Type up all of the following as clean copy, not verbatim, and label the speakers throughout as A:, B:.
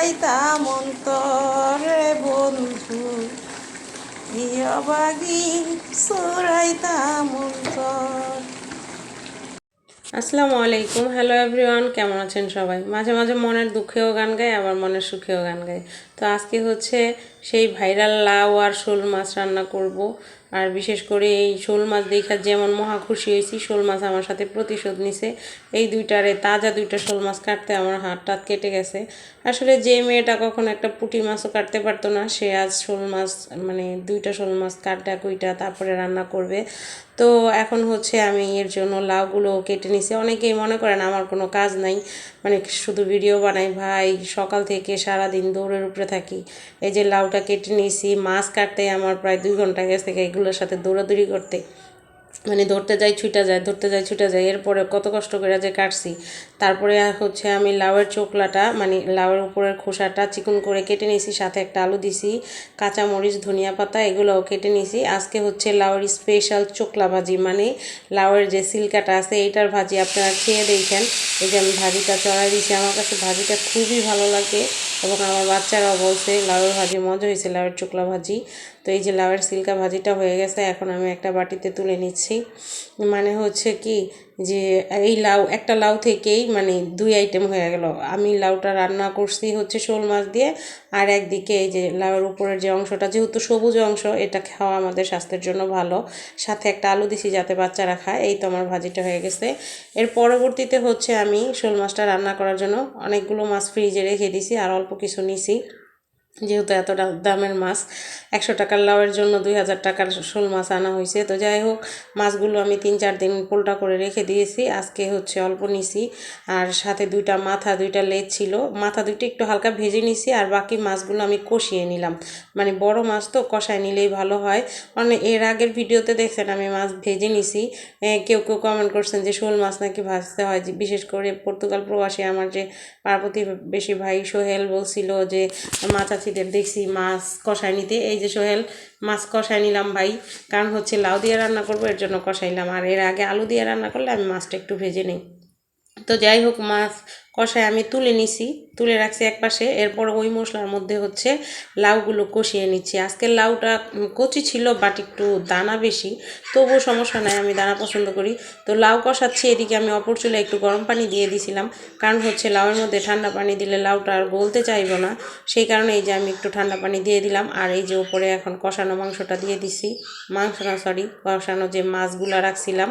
A: চড়াইতাম অন্তরে বন্ধু, প্রিয়বাগী চড়াইতাম অন্তর। আসসালামু আলাইকুম, হ্যালো এভরিওয়ান, কেমন আছেন সবাই? মাঝে মাঝে মনের দুঃখেও গান গাই, আবার মনের সুখেও গান গাই। তো আজকে হচ্ছে সেই ভাইরাল লাউ আর শোল মাছ রান্না করব। আর বিশেষ করে এই শোল মাছ দেখা যেমন মহা খুশি হয়েছি, শোল মাছ আমার সাথে প্রতিশোধ নিছে। এই তাজা দুইটা শোল মাছ কাটতে আমার হাত টাত কেটে গেছে। আসলে যে মেয়েটা কখনো একটা পুঁটি মাছও কাটতে পারতো না, সে আজ শোল মাছ মানে দুইটা শোল মাছ কাটটা কুইটা তারপরে রান্না করবে। তো এখন হচ্ছে আমি এর জন্য লাউগুলো কেটে নিছি। অনেকেই মনে করেন আমার কোনো কাজ নাই, মানে শুধু ভিডিও বানাই। ভাই, সকাল থেকে সারাদিন দৌড়ের উপরে থাকি। এই যে লাউটা কেটে নিয়েছি, মাছ কাটতে আমার প্রায় 2 ঘন্টা গেছে এগুলোর সাথে দৌড়াদৌড়ি করতে। মানে ধরতে যাই ছুটা যায়, ধরতে যাই ছুটা যায়, এরপরে কত কষ্ট করে যে কাটছি। তারপরে হচ্ছে আমি লাউয়ের চোকলাটা মানে লাউয়ের উপরের খোসাটা চিকন করে কেটে নিয়েছি, সাথে একটা আলু দিছি, কাঁচামরিচ, ধনিয়া পাতা এগুলোও কেটে নিয়েছি। আজকে হচ্ছে লাউয়ের স্পেশাল চোকলা ভাজি, মানে লাউয়ের যে সিল্কাটা আছে এইটার ভাজি। আপনারা খেয়ে দেখেন। এই যে আমি ভাজিটা চড়াই দিয়েছি, আমার কাছে ভাজিটা খুবই ভালো লাগে এবং আমার বাচ্চারাও বলছে লাউয়ের ভাজি মজা হয়েছে, লাউয়ের চোকলা ভাজি। তো এই যে লাউয়ের সিল্কা ভাজিটা হয়ে গেছে, এখন আমি একটা বাটিতে তুলে নিচ্ছি। মানে হচ্ছে কি যে এই একটা লাউ থেকেই মানে 2 আইটেম হয়ে গেল। আমি লাউটা রান্না করছি হচ্ছে শোল মাছ দিয়ে, আর একদিকে এই যে লাউয়ের উপরের যে অংশটা, যেহেতু সবুজ অংশ, এটা খাওয়া আমাদের স্বাস্থ্যের জন্য ভালো। সাথে একটা আলু দিছি যাতে বাচ্চারা খায়। এই তো আমার ভাজিটা হয়ে গেছে। এর পরবর্তীতে হচ্ছে আমি শোল মাছটা রান্না করার জন্য অনেকগুলো মাছ ফ্রিজে রেখে দিছি, আর অল্প কিছু নিছি। যেহেতু এত দামের মাছ, 100 টাকার লাউয়ের জন্য 2000 টাকার শোল মাছ আনা হয়েছে। তো যাই হোক, মাছগুলো আমি 3-4 দিন পোলটা করে রেখে দিয়েছি। আজকে হচ্ছে অল্প নিছি, আর সাথে 2টা মাথা 2টা লেজ ছিল, মাথা 2টা একটু হালকা ভেজে নিছি, আর বাকি মাছগুলো আমি কষিয়ে নিলাম। মানে বড় মাছ তো কষায় নিলেই ভালো হয়। মানে এর আগের ভিডিওতে দেখছেন আমি মাছ ভেজে নিছি। কেউ কেউ কমেন্ট করছেন যে শোল মাছ নাকি ভাজতে হয়, যে বিশেষ করে পর্তুগাল প্রবাসী আমার যে পার্বতী বেশি ভাই সোহেল বলছিল যে মা চাচিদের দেখছি মাছ কষায় নিতে। এই যে সোহেল, মাছ কষায় নিলাম ভাই, কারণ হচ্ছে লাউ দিয়ে রান্না করবো এর জন্য কষাইলাম। আর এর আগে আলু দিয়ে রান্না করলে আমি মাছটা একটু ভেজে নিই। তো যাই হোক, মাছ কষায় আমি তুলে নিছি, তুলে রাখছি একপাশে। এরপর ওই মশলার মধ্যে হচ্ছে লাউগুলো কষিয়ে নিচ্ছি। আজকের লাউটা কচি ছিল, বাট একটু দানা বেশি, তবুও সমস্যা নাই, আমি দানা পছন্দ করি। তো লাউ কষাচ্ছি, এদিকে আমি অপর চুলায় একটু গরম পানি দিয়ে দিছিলাম, কারণ হচ্ছে লাউয়ের মধ্যে ঠান্ডা পানি দিলে লাউটা আর গলতে চাইবো না। সেই কারণে এই যে আমি একটু ঠান্ডা পানি দিয়ে দিলাম। আর এই যে উপরে এখন কষানো মাংসটা দিয়ে দিছি, কষানো যে মাছগুলো রাখছিলাম,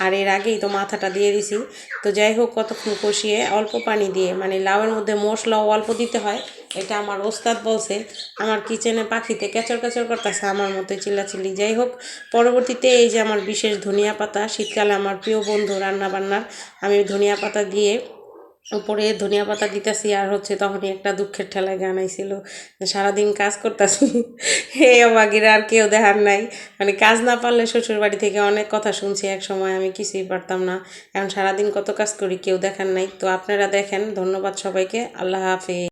A: আর এর আগেই তো মাথাটা দিয়ে দিছি। তো যাই হোক, কতক্ষণ কষিয়ে অল্প পানি দিয়ে, মানে লাউয়ের মধ্যে মশলাও অল্প দিতে হয়, এটা আমার ওস্তাদ বলছে। আমার কিচেনে পাখিতে ক্যাচর ক্যাচর করতেছে আমার মতো চিল্লাচিল্লি। যাই হোক, পরবর্তীতে এই যে আমার বিশেষ ধনিয়া পাতা, শীতকালে আমার প্রিয় বন্ধু রান্না বান্নার, আমি ধনিয়া পাতা দিয়ে উপরে ধনিয়া পাতা দিতেছি। আর হচ্ছে তখনই একটা দুঃখের ঠেলায় গান আইছিল যে সারাদিন কাজ করতেছি, হে অবাগিরা আর কেউ দেখার নাই। মানে কাজ না পারলে শ্বশুর বাড়ি থেকে অনেক কথা শুনছি, এক সময় আমি কিছুই পারতাম না। এখন সারাদিন কত কাজ করি, কেউ দেখার নাই। তো আপনারা দেখেন। ধন্যবাদ সবাইকে, আল্লাহ হাফেজ।